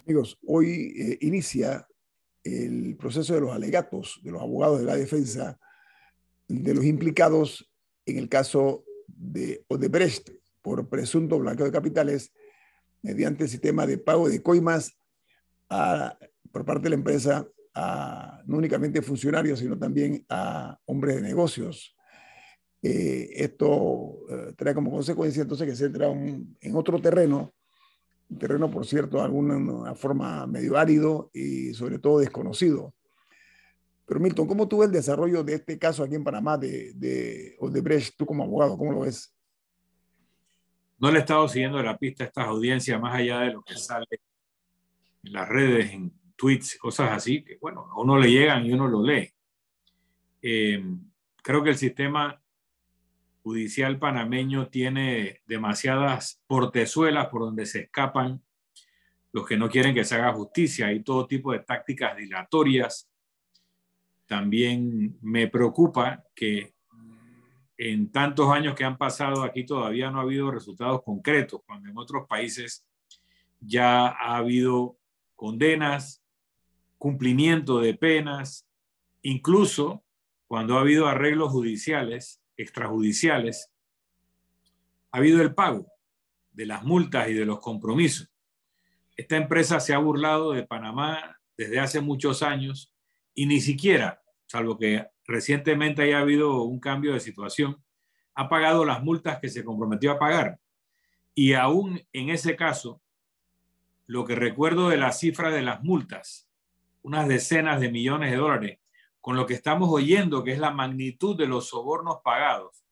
Amigos, hoy inicia el proceso de los alegatos de los abogados de la defensa de los implicados en el caso de Odebrecht por presunto blanqueo de capitales mediante el sistema de pago de coimas por parte de la empresa a no únicamente funcionarios, sino también a hombres de negocios. Esto trae como consecuencia entonces que se entra en otro terreno, un terreno, por cierto, de alguna forma medio árido y sobre todo desconocido. Pero Milton, ¿cómo tú ves el desarrollo de este caso aquí en Panamá de Odebrecht, tú como abogado, cómo lo ves? No le he estado siguiendo la pista a estas audiencias más allá de lo que sale en las redes, en tweets, cosas así, que bueno, a uno le llegan y uno lo lee. Creo que el sistema judicial panameño tiene demasiadas portezuelas por donde se escapan los que no quieren que se haga justicia. Hay todo tipo de tácticas dilatorias. También me preocupa que en tantos años que han pasado aquí todavía no ha habido resultados concretos, cuando en otros países ya ha habido condenas, cumplimiento de penas, incluso cuando ha habido arreglos judiciales, extrajudiciales, ha habido el pago de las multas y de los compromisos. Esta empresa se ha burlado de Panamá desde hace muchos años y ni siquiera, salvo que recientemente haya habido un cambio de situación, ha pagado las multas que se comprometió a pagar. Y aún en ese caso, lo que recuerdo de la cifra de las multas, unas decenas de millones de dólares, con lo que estamos oyendo, que es la magnitud de los sobornos pagados,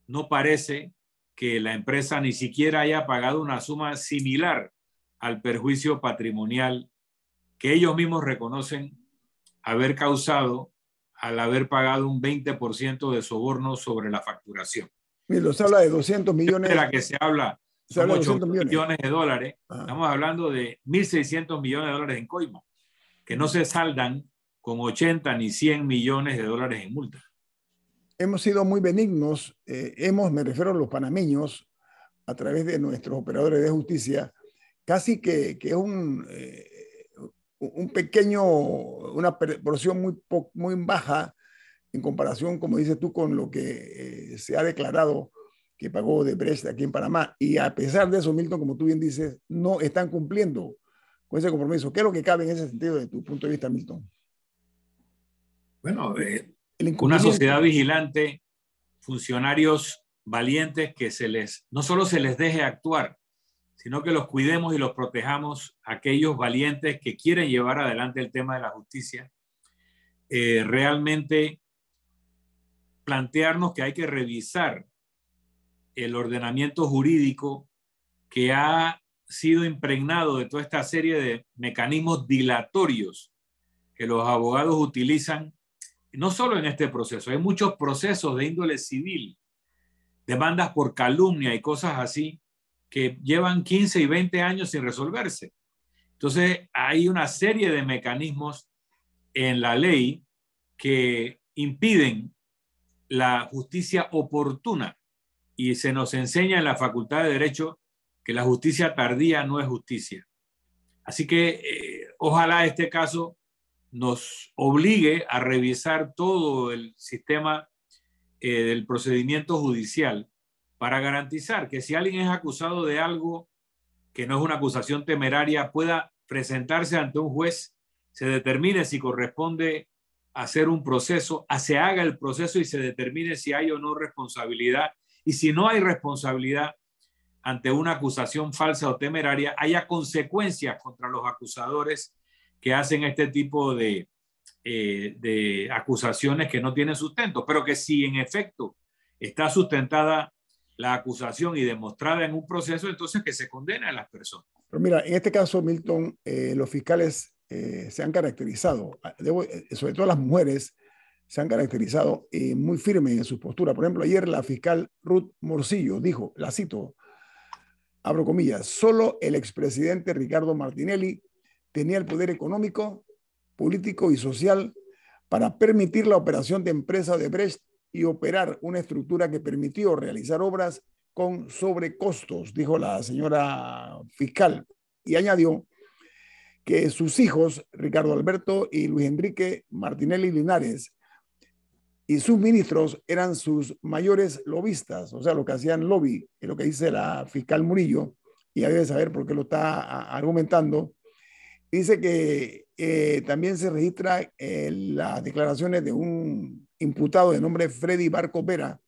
no parece que la empresa ni siquiera haya pagado una suma similar al perjuicio patrimonial que ellos mismos reconocen haber causado al haber pagado un 20% de soborno sobre la facturación. Se habla de 200 millones. De la que se habla son 8 millones de dólares. Estamos hablando de 1.600 millones de dólares en coima, que no se saldan con 80 ni 100 millones de dólares en multa. Hemos sido muy benignos, me refiero a los panameños, a través de nuestros operadores de justicia, casi que es un pequeño, una porción muy baja en comparación, como dices tú, con lo que se ha declarado que pagó Odebrecht aquí en Panamá. Y a pesar de eso, Milton, como tú bien dices, no están cumpliendo con ese compromiso. ¿Qué es lo que cabe en ese sentido de tu punto de vista, Milton? Bueno, una sociedad vigilante, funcionarios valientes que no solo se les deje actuar, sino que los cuidemos y los protejamos, aquellos valientes que quieren llevar adelante el tema de la justicia. Realmente plantearnos que hay que revisar el ordenamiento jurídico que ha sido impregnado de toda esta serie de mecanismos dilatorios que los abogados utilizan, no solo en este proceso, hay muchos procesos de índole civil, demandas por calumnia y cosas así, que llevan 15 y 20 años sin resolverse. Entonces, hay una serie de mecanismos en la ley que impiden la justicia oportuna y se nos enseña en la Facultad de Derecho que la justicia tardía no es justicia. Así que ojalá este caso nos obligue a revisar todo el sistema del procedimiento judicial para garantizar que si alguien es acusado de algo que no es una acusación temeraria, pueda presentarse ante un juez, se determine si corresponde hacer un proceso, se haga el proceso y se determine si hay o no responsabilidad. Y si no hay responsabilidad ante una acusación falsa o temeraria, haya consecuencias contra los acusadores que hacen este tipo de acusaciones que no tienen sustento, pero que si en efecto está sustentada la acusación y demostrada en un proceso, entonces que se condena a las personas. Pero mira, en este caso, Milton, los fiscales se han caracterizado, sobre todo las mujeres, se han caracterizado muy firmes en su postura. Por ejemplo, ayer la fiscal Ruth Morcillo dijo, la cito, abro comillas, solo el expresidente Ricardo Martinelli tenía el poder económico, político y social para permitir la operación de empresa Odebrecht y operar una estructura que permitió realizar obras con sobrecostos, dijo la señora fiscal. Y añadió que sus hijos, Ricardo Alberto y Luis Enrique Martinelli Linares, y sus ministros eran sus mayores lobistas, o sea, lo que hacían lobby, es lo que dice la fiscal Murillo, y ya debe saber por qué lo está argumentando. Dice que también se registra las declaraciones de un imputado de nombre Freddy Barco Vera,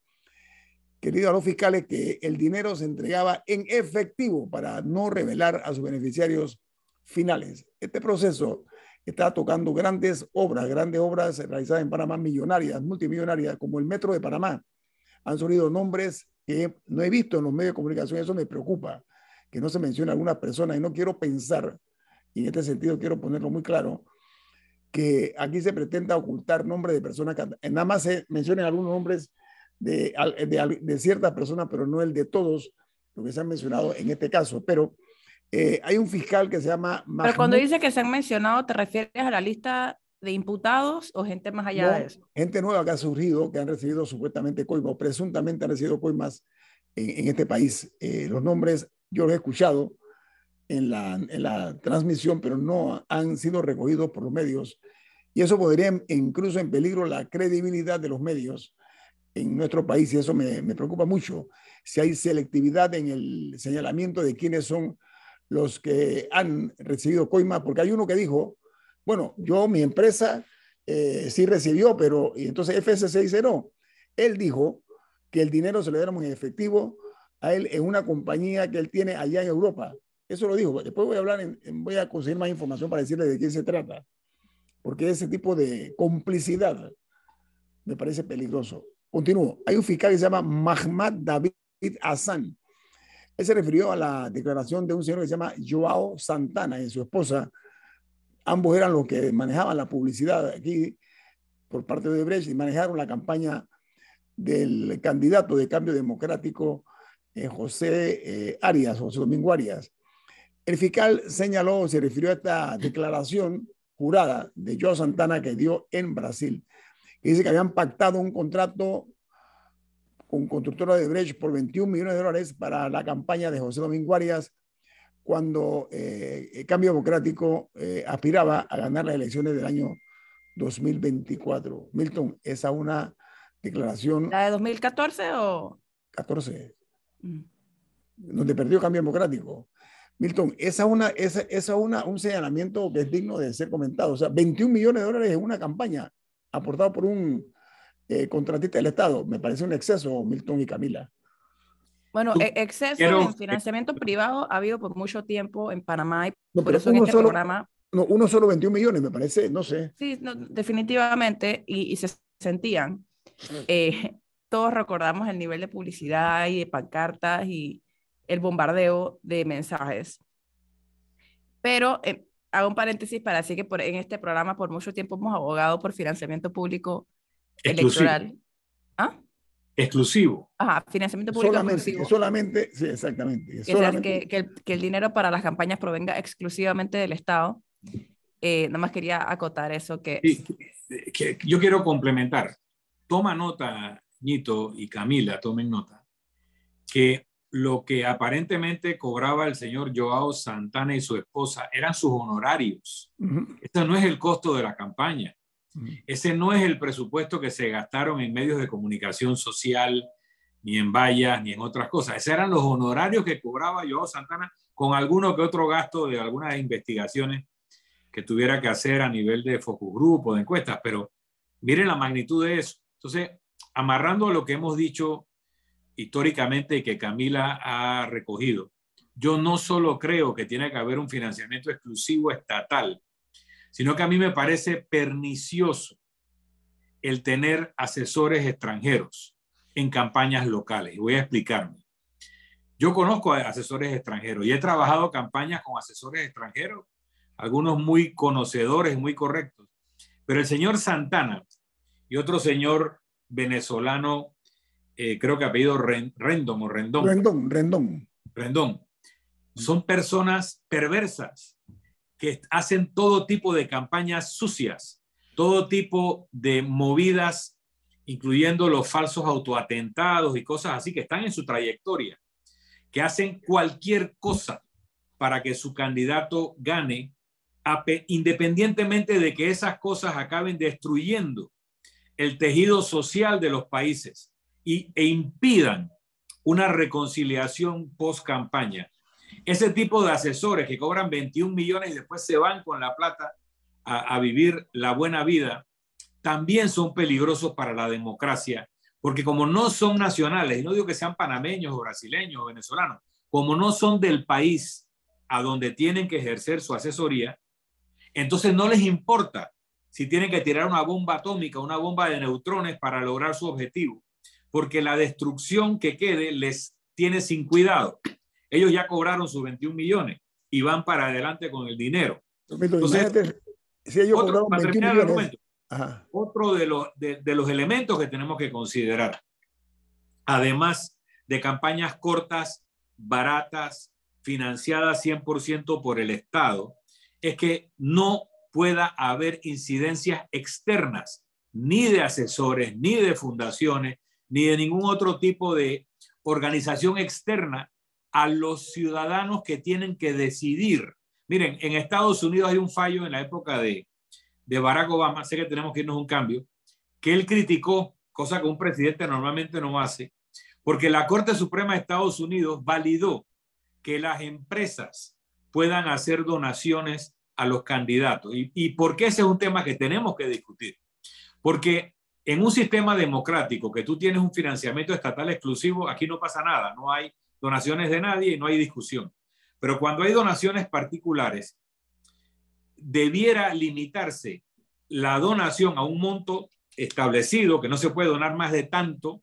que le dijo a los fiscales que el dinero se entregaba en efectivo para no revelar a sus beneficiarios finales. Este proceso está tocando grandes obras realizadas en Panamá, millonarias, multimillonarias, como el Metro de Panamá. Han surgido nombres que no he visto en los medios de comunicación, eso me preocupa, que no se menciona algunas personas, y no quiero pensar, y en este sentido quiero ponerlo muy claro, que aquí se pretenda ocultar nombres de personas, que nada más se mencionan algunos nombres de ciertas personas, pero no el de todos, lo que se han mencionado en este caso. Pero hay un fiscal que se llama Pero Mahmoud. cuando dice que se han mencionado, ¿te refieres a la lista de imputados o gente más allá de eso? Gente nueva que ha surgido, que han recibido supuestamente coimas o presuntamente han recibido coimas en este país. Los nombres yo los he escuchado en la transmisión, pero no han sido recogidos por los medios. Y eso podría incluso en peligro la credibilidad de los medios en nuestro país, y eso me preocupa mucho. Si hay selectividad en el señalamiento de quiénes son los que han recibido coimas, porque hay uno que dijo, bueno, mi empresa sí recibió, pero y entonces FSC dice no. Él dijo que el dinero se lo diéramos en efectivo a él en una compañía que él tiene allá en Europa. Eso lo dijo. Después voy a hablar, voy a conseguir más información para decirle de quién se trata, porque ese tipo de complicidad me parece peligroso. Continúo. Hay un fiscal que se llama Mahmoud David Hassan. Él se refirió a la declaración de un señor que se llama Joao Santana y su esposa. Ambos eran los que manejaban la publicidad aquí por parte de Odebrecht y manejaron la campaña del candidato de Cambio Democrático, José Domingo Arias. El fiscal señaló, se refirió a esta declaración jurada de Joao Santana que dio en Brasil, que dice que habían pactado un contrato con constructora de Odebrecht por $21 millones para la campaña de José Domingo Arias cuando el Cambio Democrático aspiraba a ganar las elecciones del año 2024. Milton, esa es una declaración... ¿La de 2014 o...? 14, donde perdió Cambio Democrático. Milton, esa es un señalamiento que es digno de ser comentado. O sea, $21 millones en una campaña aportado por un contratista del Estado. Me parece un exceso, Milton y Camila. Bueno, exceso en financiamiento privado ha habido por mucho tiempo en Panamá y no, por eso en este programa... No, uno solo 21 millones, me parece, no sé. Sí, no, definitivamente, y se sentían. Todos recordamos el nivel de publicidad y de pancartas y el bombardeo de mensajes. Pero hago un paréntesis para decir que en este programa por mucho tiempo hemos abogado por financiamiento público electoral. ¿Ah? Exclusivo. Ajá, financiamiento público exclusivo. Solamente, sí, exactamente. Que el dinero para las campañas provenga exclusivamente del Estado. Nada más quería acotar eso que yo quiero complementar. Toma nota, Ñito y Camila, tomen nota, que lo que aparentemente cobraba el señor Joao Santana y su esposa eran sus honorarios. Este no es el costo de la campaña. Ese no es el presupuesto que se gastaron en medios de comunicación social, ni en vallas, ni en otras cosas. Esos eran los honorarios que cobraba Joao Santana con alguno que otro gasto de algunas investigaciones que tuviera que hacer a nivel de focus group o de encuestas, pero miren la magnitud de eso. Entonces, amarrando a lo que hemos dicho históricamente y que Camila ha recogido, yo no solo creo que tiene que haber un financiamiento exclusivo estatal, sino que a mí me parece pernicioso el tener asesores extranjeros en campañas locales. Y voy a explicarme. Yo conozco a asesores extranjeros y he trabajado campañas con asesores extranjeros, algunos muy conocedores, muy correctos. Pero el señor Santana y otro señor venezolano, creo que apellido Rendón, son personas perversas que hacen todo tipo de campañas sucias, todo tipo de movidas, incluyendo los falsos autoatentados y cosas así que están en su trayectoria, que hacen cualquier cosa para que su candidato gane independientemente de que esas cosas acaben destruyendo el tejido social de los países e impidan una reconciliación post-campaña. Ese tipo de asesores que cobran 21 millones y después se van con la plata a vivir la buena vida, también son peligrosos para la democracia, porque como no son nacionales, y no digo que sean panameños o brasileños o venezolanos, como no son del país a donde tienen que ejercer su asesoría, entonces no les importa si tienen que tirar una bomba atómica, una bomba de neutrones para lograr su objetivo, porque la destrucción que quede les tiene sin cuidado. Ellos ya cobraron sus 21 millones y van para adelante con el dinero. Entonces, si ellos cobraron 21 millones, otro de los elementos que tenemos que considerar, además de campañas cortas, baratas, financiadas 100% por el Estado, es que no pueda haber incidencias externas, ni de asesores, ni de fundaciones, ni de ningún otro tipo de organización externa a los ciudadanos que tienen que decidir. Miren, en Estados Unidos hay un fallo en la época de Barack Obama, sé que tenemos que irnos a un cambio, que él criticó, cosa que un presidente normalmente no hace, porque la Corte Suprema de Estados Unidos validó que las empresas puedan hacer donaciones a los candidatos. ¿Y por qué ese es un tema que tenemos que discutir? Porque en un sistema democrático que tú tienes un financiamiento estatal exclusivo, aquí no pasa nada, no hay donaciones de nadie y no hay discusión. Pero cuando hay donaciones particulares, debiera limitarse la donación a un monto establecido, que no se puede donar más de tanto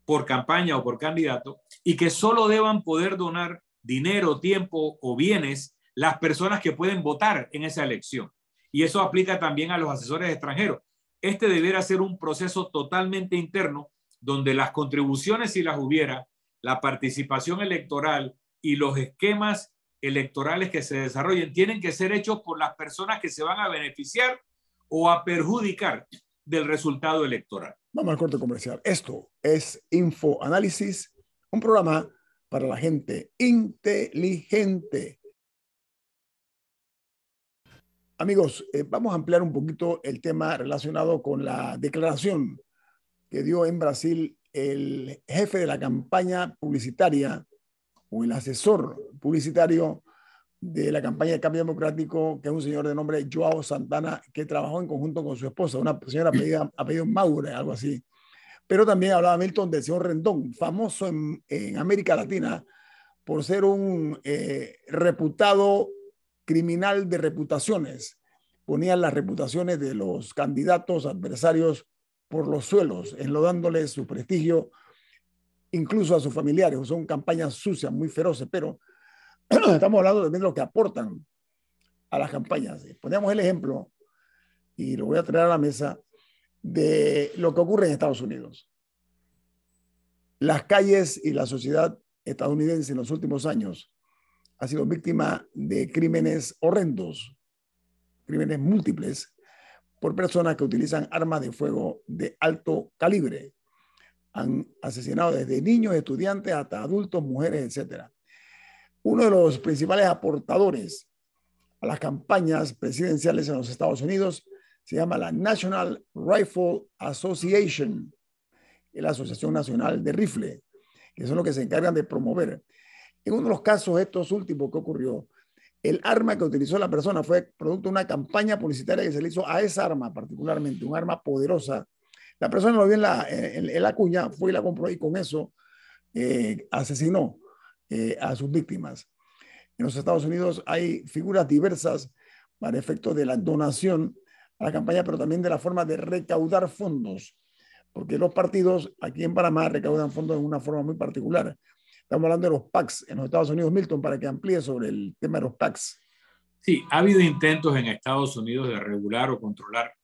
por campaña o por candidato, y que solo deban poder donar dinero, tiempo o bienes las personas que pueden votar en esa elección. Y eso aplica también a los asesores extranjeros. Este debiera ser un proceso totalmente interno, donde las contribuciones, si las hubiera, la participación electoral y los esquemas electorales que se desarrollen tienen que ser hechos por las personas que se van a beneficiar o a perjudicar del resultado electoral. Vamos al corte comercial. Esto es InfoAnálisis, un programa para la gente inteligente. Amigos, vamos a ampliar un poquito el tema relacionado con la declaración que dio en Brasil el jefe de la campaña publicitaria o el asesor publicitario de la campaña de Cambio Democrático, que es un señor de nombre Joao Santana, que trabajó en conjunto con su esposa, una señora apellido Maure, algo así. Pero también hablaba Milton del señor Rendón, famoso en América Latina por ser un reputado criminal de reputaciones. Ponían las reputaciones de los candidatos adversarios por los suelos, enlodándoles su prestigio, incluso a sus familiares. Son campañas sucias, muy feroces, pero estamos hablando también de lo que aportan a las campañas. Ponemos el ejemplo, y lo voy a traer a la mesa, de lo que ocurre en Estados Unidos. Las calles y la sociedad estadounidense en los últimos años ha sido víctima de crímenes horrendos, crímenes múltiples, por personas que utilizan armas de fuego de alto calibre. Han asesinado desde niños, estudiantes, hasta adultos, mujeres, etc. Uno de los principales aportadores a las campañas presidenciales en los Estados Unidos se llama la National Rifle Association, la Asociación Nacional de Rifle, que son los que se encargan de promover. En uno de los casos, estos últimos que ocurrió, el arma que utilizó la persona fue producto de una campaña publicitaria que se le hizo a esa arma, particularmente, un arma poderosa. La persona lo vio en la cuña, fue y la compró y con eso asesinó a sus víctimas. En los Estados Unidos hay figuras diversas para efectos de la donación a la campaña, pero también de la forma de recaudar fondos, porque los partidos aquí en Panamá recaudan fondos de una forma muy particular. Estamos hablando de los PACs en los Estados Unidos, Milton, para que amplíe sobre el tema de los PACs. Sí, ha habido intentos en Estados Unidos de regular o controlar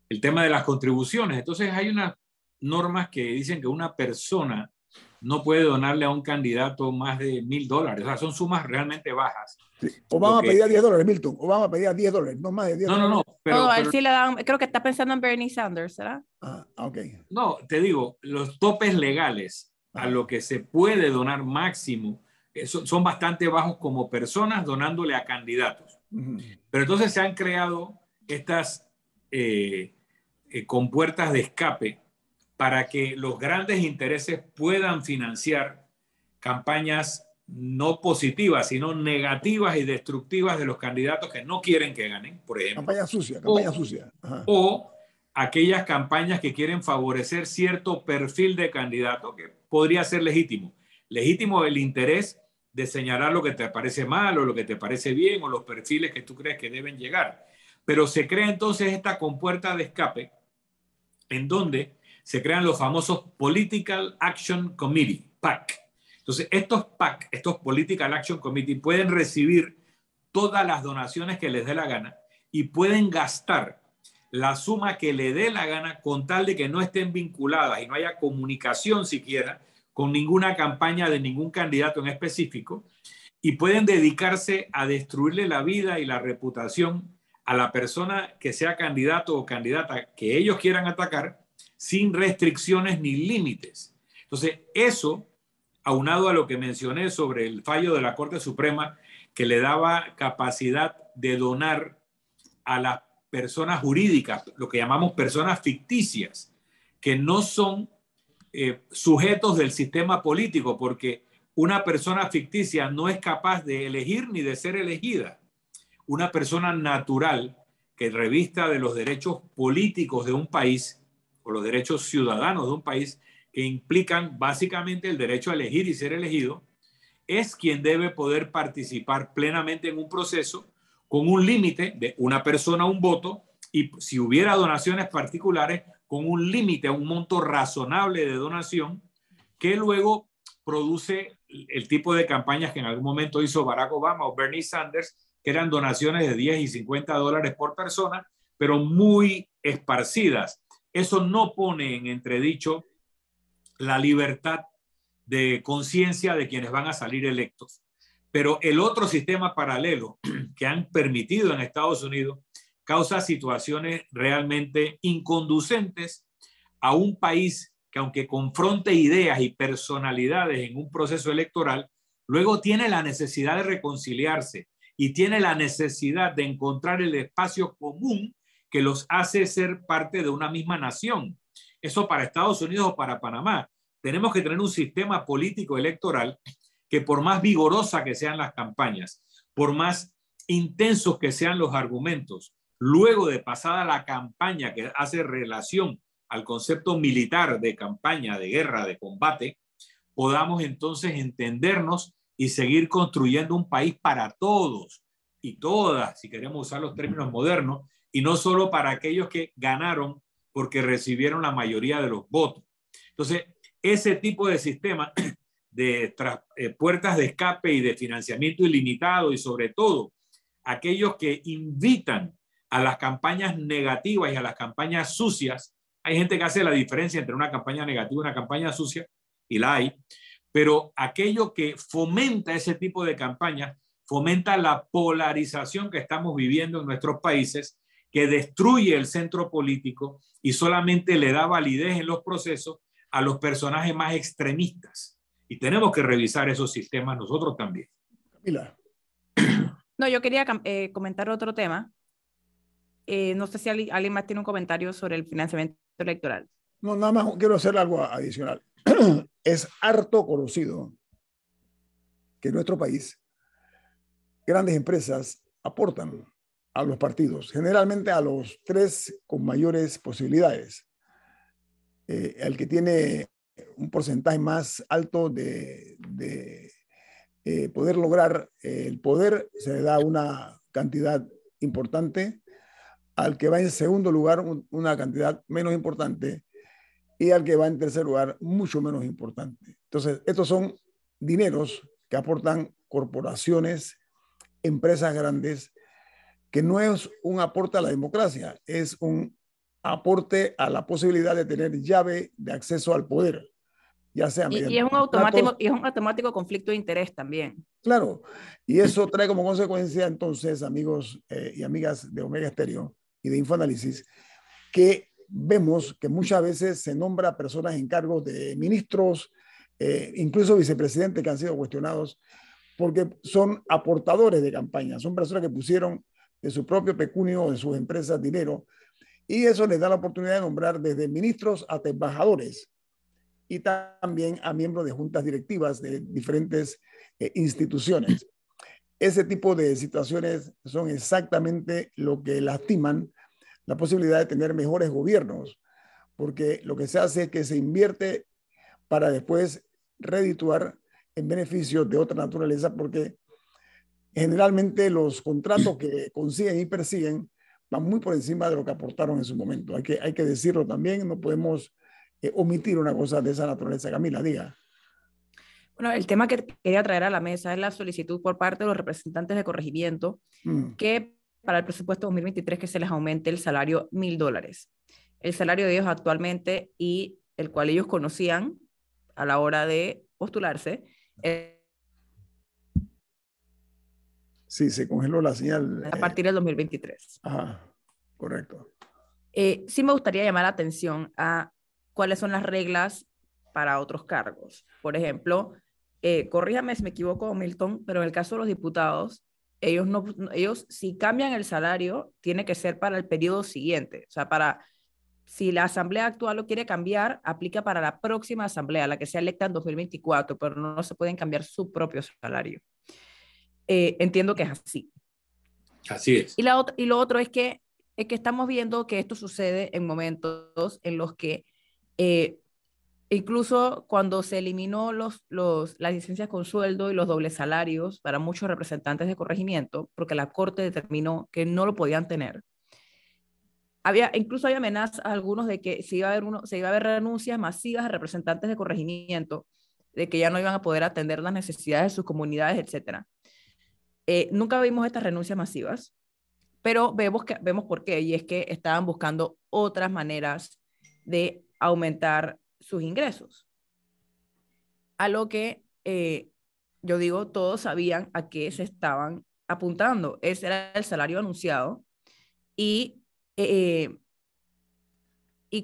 el tema de las contribuciones. Entonces hay unas normas que dicen que una persona no puede donarle a un candidato más de $1,000. O sea, son sumas realmente bajas. Sí. Obama pedía $10, Milton. Obama pedía $10, no más de $10. No. Pero a él sí le dan, creo que está pensando en Bernie Sanders, ¿será? Ok. No, te digo, los topes legales a lo que se puede donar máximo son bastante bajos como personas donándole a candidatos. Pero entonces se han creado estas compuertas de escape para que los grandes intereses puedan financiar campañas no positivas, sino negativas y destructivas de los candidatos que no quieren que ganen, por ejemplo. Campaña sucia, campaña sucia. Ajá. O aquellas campañas que quieren favorecer cierto perfil de candidato que podría ser legítimo. Legítimo el interés de señalar lo que te parece mal o lo que te parece bien o los perfiles que tú crees que deben llegar. Pero se crea entonces esta compuerta de escape en donde se crean los famosos Political Action Committee, PAC. Entonces, estos PAC, estos Political Action Committee, pueden recibir todas las donaciones que les dé la gana y pueden gastar la suma que le dé la gana con tal de que no estén vinculadas y no haya comunicación siquiera con ninguna campaña de ningún candidato en específico, y pueden dedicarse a destruirle la vida y la reputación a la persona que sea candidato o candidata que ellos quieran atacar sin restricciones ni límites. Entonces, eso, aunado a lo que mencioné sobre el fallo de la Corte Suprema que le daba capacidad de donar a las personas jurídicas, lo que llamamos personas ficticias, que no son sujetos del sistema político, porque una persona ficticia no es capaz de elegir ni de ser elegida. Una persona natural que revista de los derechos políticos de un país o los derechos ciudadanos de un país, que implican básicamente el derecho a elegir y ser elegido, es quien debe poder participar plenamente en un proceso con un límite de una persona, un voto, y si hubiera donaciones particulares, con un límite, un monto razonable de donación, que luego produce el tipo de campañas que en algún momento hizo Barack Obama o Bernie Sanders, que eran donaciones de 10 y $50 por persona, pero muy esparcidas. Eso no pone en entredicho la libertad de conciencia de quienes van a salir electos. Pero el otro sistema paralelo que han permitido en Estados Unidos causa situaciones realmente inconducentes a un país que, aunque confronte ideas y personalidades en un proceso electoral, luego tiene la necesidad de reconciliarse y tiene la necesidad de encontrar el espacio común que los hace ser parte de una misma nación. Eso para Estados Unidos o para Panamá. Tenemos que tener un sistema político electoral que, por más vigorosa que sean las campañas, por más intensos que sean los argumentos, luego de pasada la campaña que hace relación al concepto militar de campaña, de guerra, de combate, podamos entonces entendernos y seguir construyendo un país para todos y todas, si queremos usar los términos modernos, y no solo para aquellos que ganaron porque recibieron la mayoría de los votos. Entonces, ese tipo de sistema de puertas de escape y de financiamiento ilimitado, y sobre todo aquellos que invitan a las campañas negativas y a las campañas sucias. Hay gente que hace la diferencia entre una campaña negativa y una campaña sucia, y la hay, pero aquello que fomenta ese tipo de campañas fomenta la polarización que estamos viviendo en nuestros países, que destruye el centro político y solamente le da validez en los procesos a los personajes más extremistas. Y tenemos que revisar esos sistemas nosotros también. Camila. No, yo quería comentar otro tema. No sé si alguien más tiene un comentario sobre el financiamiento electoral. No, nada más quiero hacer algo adicional. Es harto conocido que en nuestro país grandes empresas aportan a los partidos, generalmente a los tres con mayores posibilidades. El que tiene un porcentaje más alto de poder lograr el poder, se le da una cantidad importante, al que va en segundo lugar una cantidad menos importante, y al que va en tercer lugar mucho menos importante. Entonces, estos son dineros que aportan corporaciones, empresas grandes, que no es un aporte a la democracia, es un aporte a la posibilidad de tener llave de acceso al poder, ya sea mediante y es un automático conflicto de interés también. Claro, y eso trae como consecuencia entonces, amigos y amigas de Omega Stereo y de Infoanálisis, que vemos que muchas veces se nombra personas en cargos de ministros, incluso vicepresidentes, que han sido cuestionados porque son aportadores de campaña, son personas que pusieron de su propio pecunio, de sus empresas, dinero, y eso les da la oportunidad de nombrar desde ministros hasta embajadores y también a miembros de juntas directivas de diferentes instituciones. Ese tipo de situaciones son exactamente lo que lastiman la posibilidad de tener mejores gobiernos, porque lo que se hace es que se invierte para después redituar en beneficios de otra naturaleza, porque generalmente los contratos que consiguen y persiguen van muy por encima de lo que aportaron en su momento. Hay que decirlo también, no podemos omitir una cosa de esa naturaleza. Camila, diga. Bueno, el tema que quería traer a la mesa es la solicitud por parte de los representantes de corregimiento que para el presupuesto 2023 que se les aumente el salario $1,000. El salario de ellos actualmente y el cual ellos conocían a la hora de postularse. Sí, se congeló la señal. A partir del 2023. Ajá, correcto. Sí me gustaría llamar la atención a cuáles son las reglas para otros cargos. Por ejemplo, corríjame si me equivoco, Milton, pero en el caso de los diputados, ellos si cambian el salario, tiene que ser para el periodo siguiente. O sea, si la asamblea actual lo quiere cambiar, aplica para la próxima asamblea, la que sea electa en 2024, pero no se pueden cambiar su propio salario. Entiendo que es así. Así es. Y lo otro es que estamos viendo que esto sucede en momentos en los que incluso cuando se eliminó las licencias con sueldo y los dobles salarios para muchos representantes de corregimiento, porque la Corte determinó que no lo podían tener, incluso hay amenazas a algunos de que se iba a haber renuncias masivas de representantes de corregimiento, de que ya no iban a poder atender las necesidades de sus comunidades, etc. Nunca vimos estas renuncias masivas, pero vemos por qué, y es que estaban buscando otras maneras de aumentar sus ingresos. A lo que yo digo, todos sabían a qué se estaban apuntando. Ese era el salario anunciado y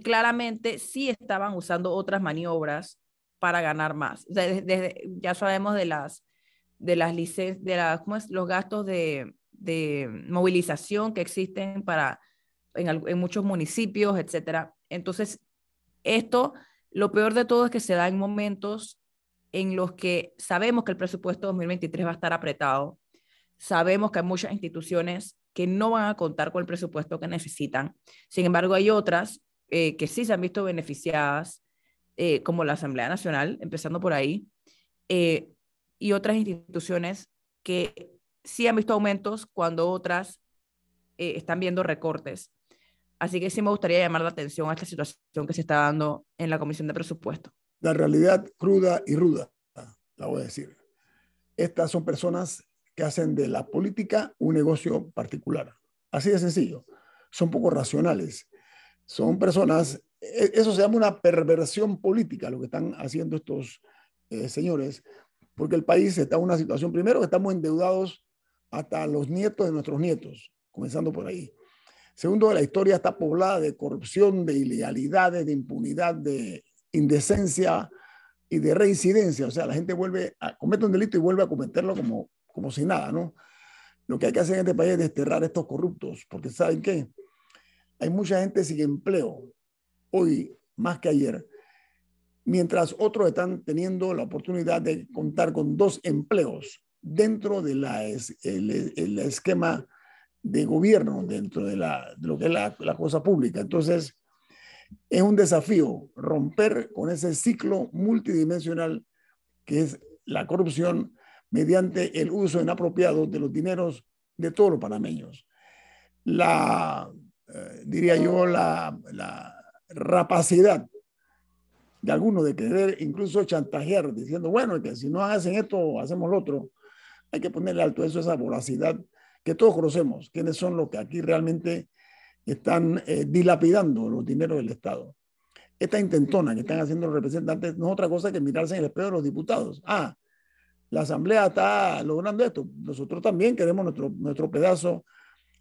claramente sí estaban usando otras maniobras para ganar más. O sea, ya sabemos de las licencias, los gastos de movilización que existen en muchos municipios, etcétera. Entonces, lo peor de todo es que se da en momentos en los que sabemos que el presupuesto 2023 va a estar apretado, sabemos que hay muchas instituciones que no van a contar con el presupuesto que necesitan. Sin embargo, hay otras que sí se han visto beneficiadas, como la Asamblea Nacional, empezando por ahí, y otras instituciones que sí han visto aumentos cuando otras están viendo recortes. Así que sí me gustaría llamar la atención a esta situación que se está dando en la Comisión de Presupuesto. La realidad cruda y ruda, la voy a decir. Estas son personas que hacen de la política un negocio particular. Así de sencillo. Son poco racionales. Son personas, eso se llama una perversión política, lo que están haciendo estos señores, porque el país está en una situación, primero, que estamos endeudados hasta los nietos de nuestros nietos, comenzando por ahí. Segundo, la historia está poblada de corrupción, de ilegalidades, de impunidad, de indecencia y de reincidencia. O sea, la gente comete un delito y vuelve a cometerlo como si nada, ¿no? Lo que hay que hacer en este país es desterrar a estos corruptos, porque ¿saben qué? Hay mucha gente sin empleo hoy, más que ayer, mientras otros están teniendo la oportunidad de contar con 2 empleos dentro de el esquema de gobierno, dentro de lo que es la cosa pública. Entonces, es un desafío romper con ese ciclo multidimensional que es la corrupción mediante el uso inapropiado de los dineros de todos los panameños. Diría yo, la rapacidad de algunos de querer incluso chantajear, diciendo, bueno, que si no hacen esto, hacemos lo otro. Hay que ponerle alto a eso, esa voracidad que todos conocemos, quiénes son los que aquí realmente están dilapidando los dineros del Estado. Esta intentona que están haciendo los representantes no es otra cosa que mirarse en el espejo de los diputados. La Asamblea está logrando esto. Nosotros también queremos nuestro pedazo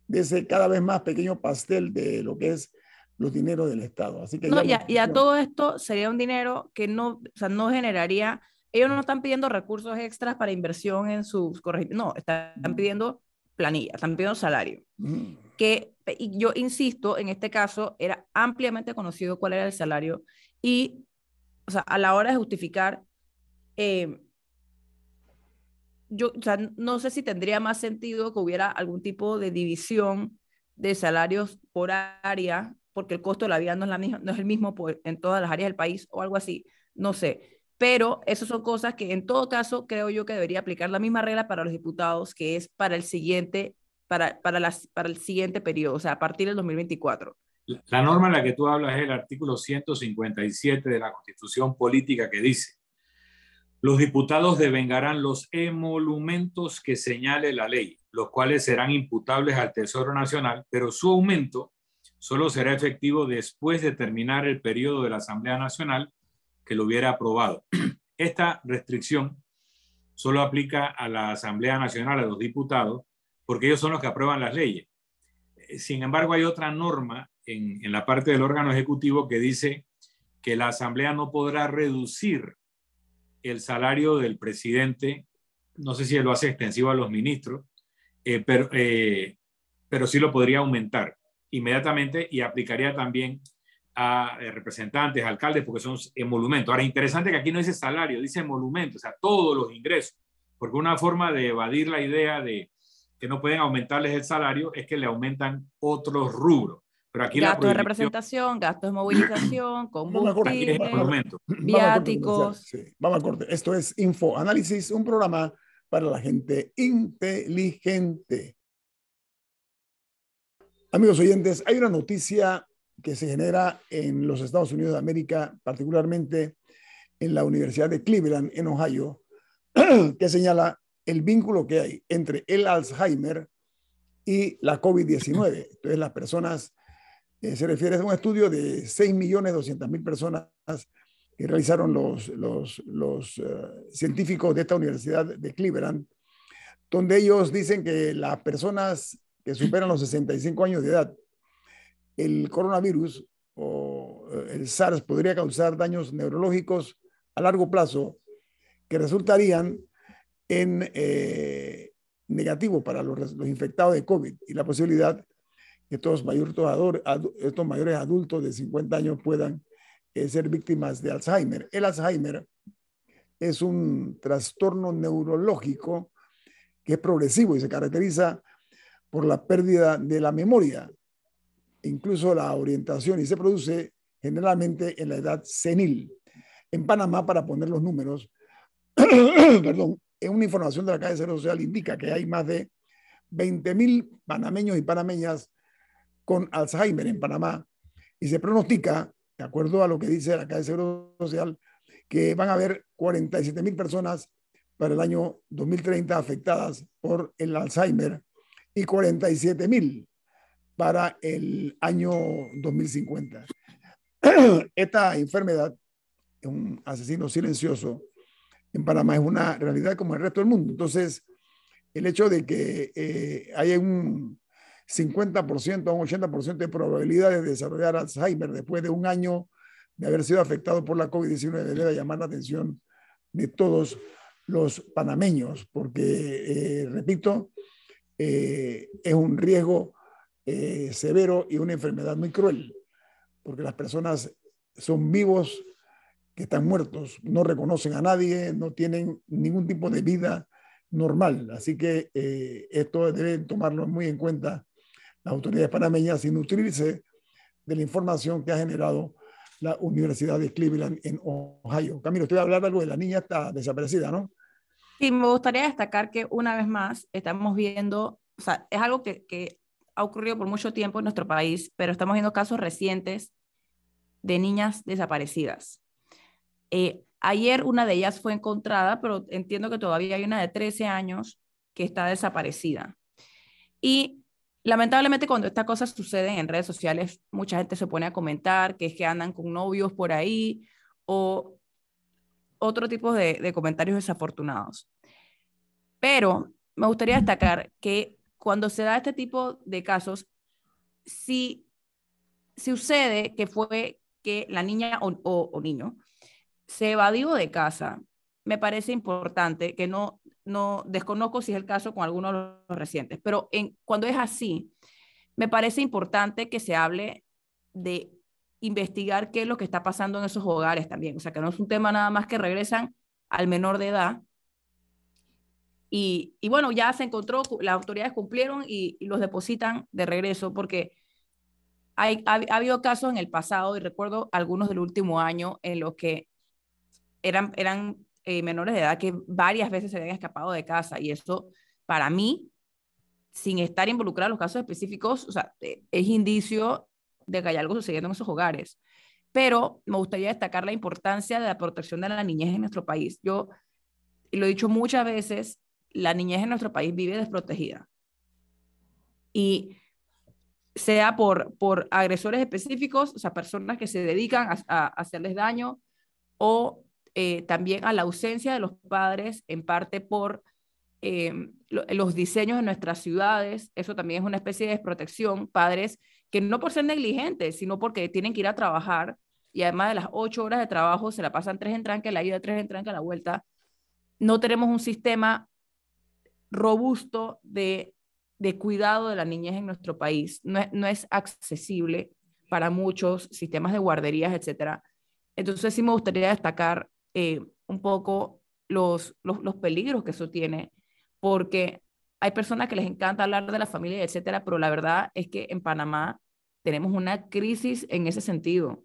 de ese cada vez más pequeño pastel de lo que es los dineros del Estado. Así que y a todo esto sería un dinero que no generaría Ellos no están pidiendo recursos extras para inversión en sus corregimientos, no, están pidiendo planilla, están pidiendo salario. Que y yo insisto, en este caso era ampliamente conocido cuál era el salario y, o sea, a la hora de justificar, yo, o sea, no sé si tendría más sentido que hubiera algún tipo de división de salarios por área, porque el costo de la vida no es, no es el mismo en todas las áreas del país o algo así, no sé. Pero esas son cosas que en todo caso creo yo que debería aplicar la misma regla para los diputados, que es para el siguiente, para el siguiente periodo, o sea, a partir del 2024. La norma en la que tú hablas es el artículo 157 de la Constitución Política, que dice: los diputados devengarán los emolumentos que señale la ley, los cuales serán imputables al Tesoro Nacional, pero su aumento solo será efectivo después de terminar el periodo de la Asamblea Nacional que lo hubiera aprobado. Esta restricción solo aplica a la Asamblea Nacional, a los diputados, porque ellos son los que aprueban las leyes. Sin embargo, hay otra norma en la parte del órgano ejecutivo que dice que la Asamblea no podrá reducir el salario del presidente, no sé si lo hace extensivo a los ministros, pero sí lo podría aumentar inmediatamente y aplicaría también a representantes, alcaldes, porque son emolumentos. Ahora, interesante que aquí no dice salario, dice emolumento, o sea, todos los ingresos, porque una forma de evadir la idea de que no pueden aumentarles el salario es que le aumentan otros rubros. Pero aquí gastos de representación, gastos de movilización, combustible, viáticos. Sí, vamos a corte. Esto es Info Análisis, un programa para la gente inteligente. Amigos oyentes, hay una noticia que se genera en los Estados Unidos de América, particularmente en la Universidad de Cleveland, en Ohio, que señala el vínculo que hay entre el Alzheimer y la COVID-19. Entonces, las personas, se refiere a un estudio de 6.200.000 personas que realizaron los científicos de esta Universidad de Cleveland, donde ellos dicen que las personas que superan los 65 años de edad, el coronavirus o el SARS podría causar daños neurológicos a largo plazo que resultarían en negativo para los infectados de COVID y la posibilidad que estos mayores adultos de 50 años puedan ser víctimas de Alzheimer. El Alzheimer es un trastorno neurológico que es progresivo y se caracteriza por la pérdida de la memoria, incluso la orientación, y se produce generalmente en la edad senil. En Panamá, para poner los números, perdón, en una información de la Caja de Seguro Social indica que hay más de 20.000 panameños y panameñas con Alzheimer en Panamá, y se pronostica, de acuerdo a lo que dice la Caja de Seguro Social, que van a haber 47.000 personas para el año 2030 afectadas por el Alzheimer y 47.000 para el año 2050. Esta enfermedad, un asesino silencioso, en Panamá es una realidad como el resto del mundo. Entonces, el hecho de que haya un 50% a un 80% de probabilidades de desarrollar Alzheimer después de un año de haber sido afectado por la COVID-19 debe llamar la atención de todos los panameños, porque, repito, es un riesgo severo y una enfermedad muy cruel, porque las personas son vivos que están muertos, no reconocen a nadie, no tienen ningún tipo de vida normal. Así que esto deben tomarlo muy en cuenta las autoridades panameñas y nutrirse de la información que ha generado la Universidad de Cleveland en Ohio. Camilo, usted va a hablar algo de la niña está desaparecida, ¿no? Sí, me gustaría destacar que una vez más estamos viendo, o sea, es algo que ha ocurrido por mucho tiempo en nuestro país, pero estamos viendo casos recientes de niñas desaparecidas. Ayer una de ellas fue encontrada, pero entiendo que todavía hay una de 13 años que está desaparecida. Y lamentablemente cuando estas cosas suceden en redes sociales, mucha gente se pone a comentar que es que andan con novios por ahí o otro tipo de comentarios desafortunados. Pero me gustaría destacar que cuando se da este tipo de casos, si sucede que fue que la niña o niño se evadió de casa me parece importante, que no desconozco si es el caso con algunos de los recientes, pero cuando es así, me parece importante que se hable de investigar qué es lo que está pasando en esos hogares también. O sea, que no es un tema nada más que regresan al menor de edad. Y bueno, ya se encontró, las autoridades cumplieron y los depositan de regreso, porque ha habido casos en el pasado, y recuerdo algunos del último año, en los que eran menores de edad que varias veces se habían escapado de casa. Y eso, para mí, sin estar involucrado en los casos específicos, o sea, es indicio de que hay algo sucediendo en esos hogares. Pero me gustaría destacar la importancia de la protección de la niñez en nuestro país. Yo lo he dicho muchas veces, la niñez en nuestro país vive desprotegida. Y sea por agresores específicos, o sea, personas que se dedican a hacerles daño, o también a la ausencia de los padres, en parte por los diseños de nuestras ciudades. Eso también es una especie de desprotección. Padres que no por ser negligentes, sino porque tienen que ir a trabajar, y además de las 8 horas de trabajo se la pasan 3 en tranque, la ida, 3 en tranque, la vuelta. No tenemos un sistema robusto de cuidado de la niñez en nuestro país. No es accesible para muchos sistemas de guarderías, etcétera. Entonces sí me gustaría destacar un poco los peligros que eso tiene, porque hay personas que les encanta hablar de la familia, etcétera, pero la verdad es que en Panamá tenemos una crisis en ese sentido.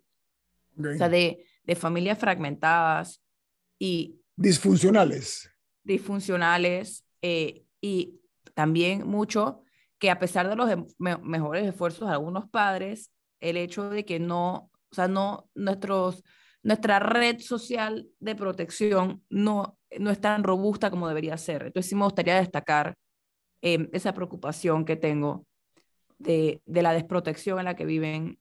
Okay. O sea, de familias fragmentadas y disfuncionales. Y también mucho que, a pesar de los mejores esfuerzos de algunos padres, el hecho de que nuestra red social de protección no es tan robusta como debería ser. Entonces sí me gustaría destacar esa preocupación que tengo de la desprotección en la que viven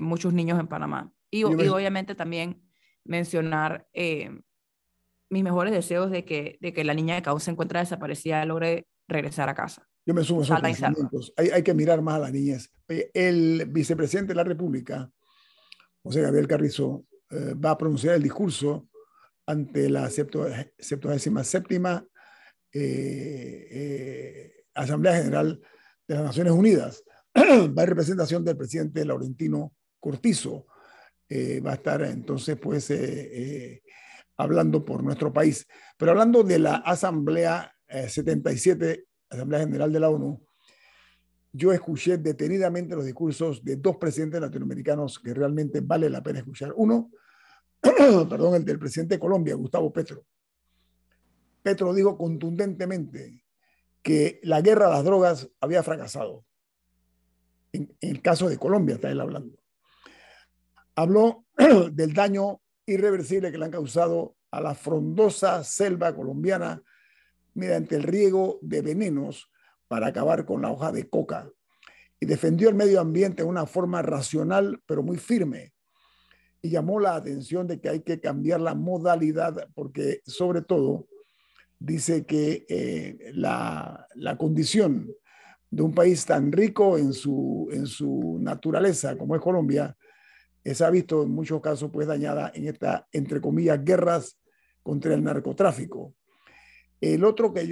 muchos niños en Panamá. Y obviamente también mencionar mis mejores deseos de que la niña que aún se encuentra desaparecida logre regresar a casa. Yo me sumo a esos pensamientos. Hay que mirar más a las niñas. El vicepresidente de la República, José Gabriel Carrizo, va a pronunciar el discurso ante la 77ª Asamblea General de las Naciones Unidas. Va en representación del presidente Laurentino Cortizo. Va a estar entonces pues hablando por nuestro país. Pero hablando de la Asamblea 77, Asamblea General de la ONU, yo escuché detenidamente los discursos de 2 presidentes latinoamericanos que realmente vale la pena escuchar. Uno, perdón, el del presidente de Colombia, Gustavo Petro. Petro dijo contundentemente que la guerra a las drogas había fracasado. En el caso de Colombia está él hablando. Habló del daño irreversible que le han causado a la frondosa selva colombiana mediante el riego de venenos para acabar con la hoja de coca, y defendió el medio ambiente de una forma racional pero muy firme, y llamó la atención de que hay que cambiar la modalidad, porque sobre todo dice que la condición de un país tan rico en su naturaleza como es Colombia se ha visto en muchos casos pues dañada en esta, entre comillas, guerras contra el narcotráfico. El otro que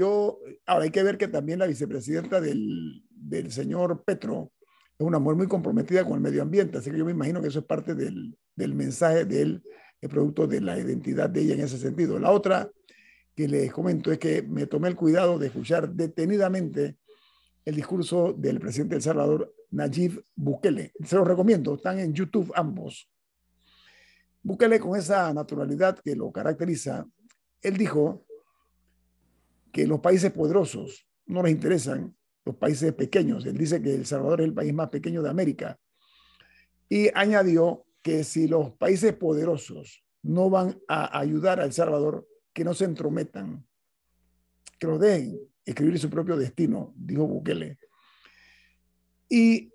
ahora hay que ver que también la vicepresidenta del señor Petro es una mujer muy comprometida con el medio ambiente, así que yo me imagino que eso es parte del mensaje de él, el producto de la identidad de ella en ese sentido. La otra que les comento es que me tomé el cuidado de escuchar detenidamente el discurso del presidente de El Salvador, Nayib Bukele. Se los recomiendo, están en YouTube ambos. Bukele, con esa naturalidad que lo caracteriza, él dijo que los países poderosos no les interesan los países pequeños. Él dice que El Salvador es el país más pequeño de América. Y añadió que si los países poderosos no van a ayudar a El Salvador, que no se entrometan, que lo dejen escribir su propio destino, dijo Bukele. Y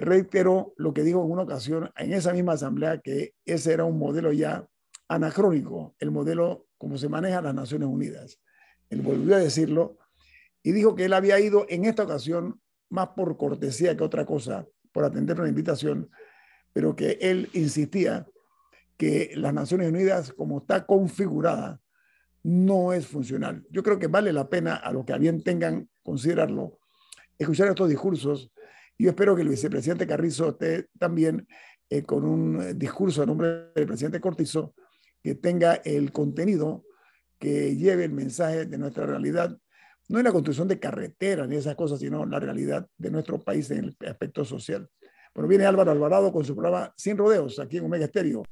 reiteró lo que dijo en una ocasión en esa misma asamblea, que ese era un modelo ya anacrónico, el modelo como se maneja las Naciones Unidas. Él volvió a decirlo y dijo que él había ido en esta ocasión más por cortesía que otra cosa, por atender una invitación, pero que él insistía que las Naciones Unidas, como está configurada, no es funcional. Yo creo que vale la pena a los que a bien tengan considerarlo, escuchar estos discursos. Y yo espero que el vicepresidente Carrizo esté también con un discurso a nombre del presidente Cortizo que tenga el contenido que lleve el mensaje de nuestra realidad, no en la construcción de carreteras ni esas cosas, sino la realidad de nuestro país en el aspecto social. Bueno, viene Álvaro Alvarado con su programa Sin Rodeos, aquí en Omega Estéreo.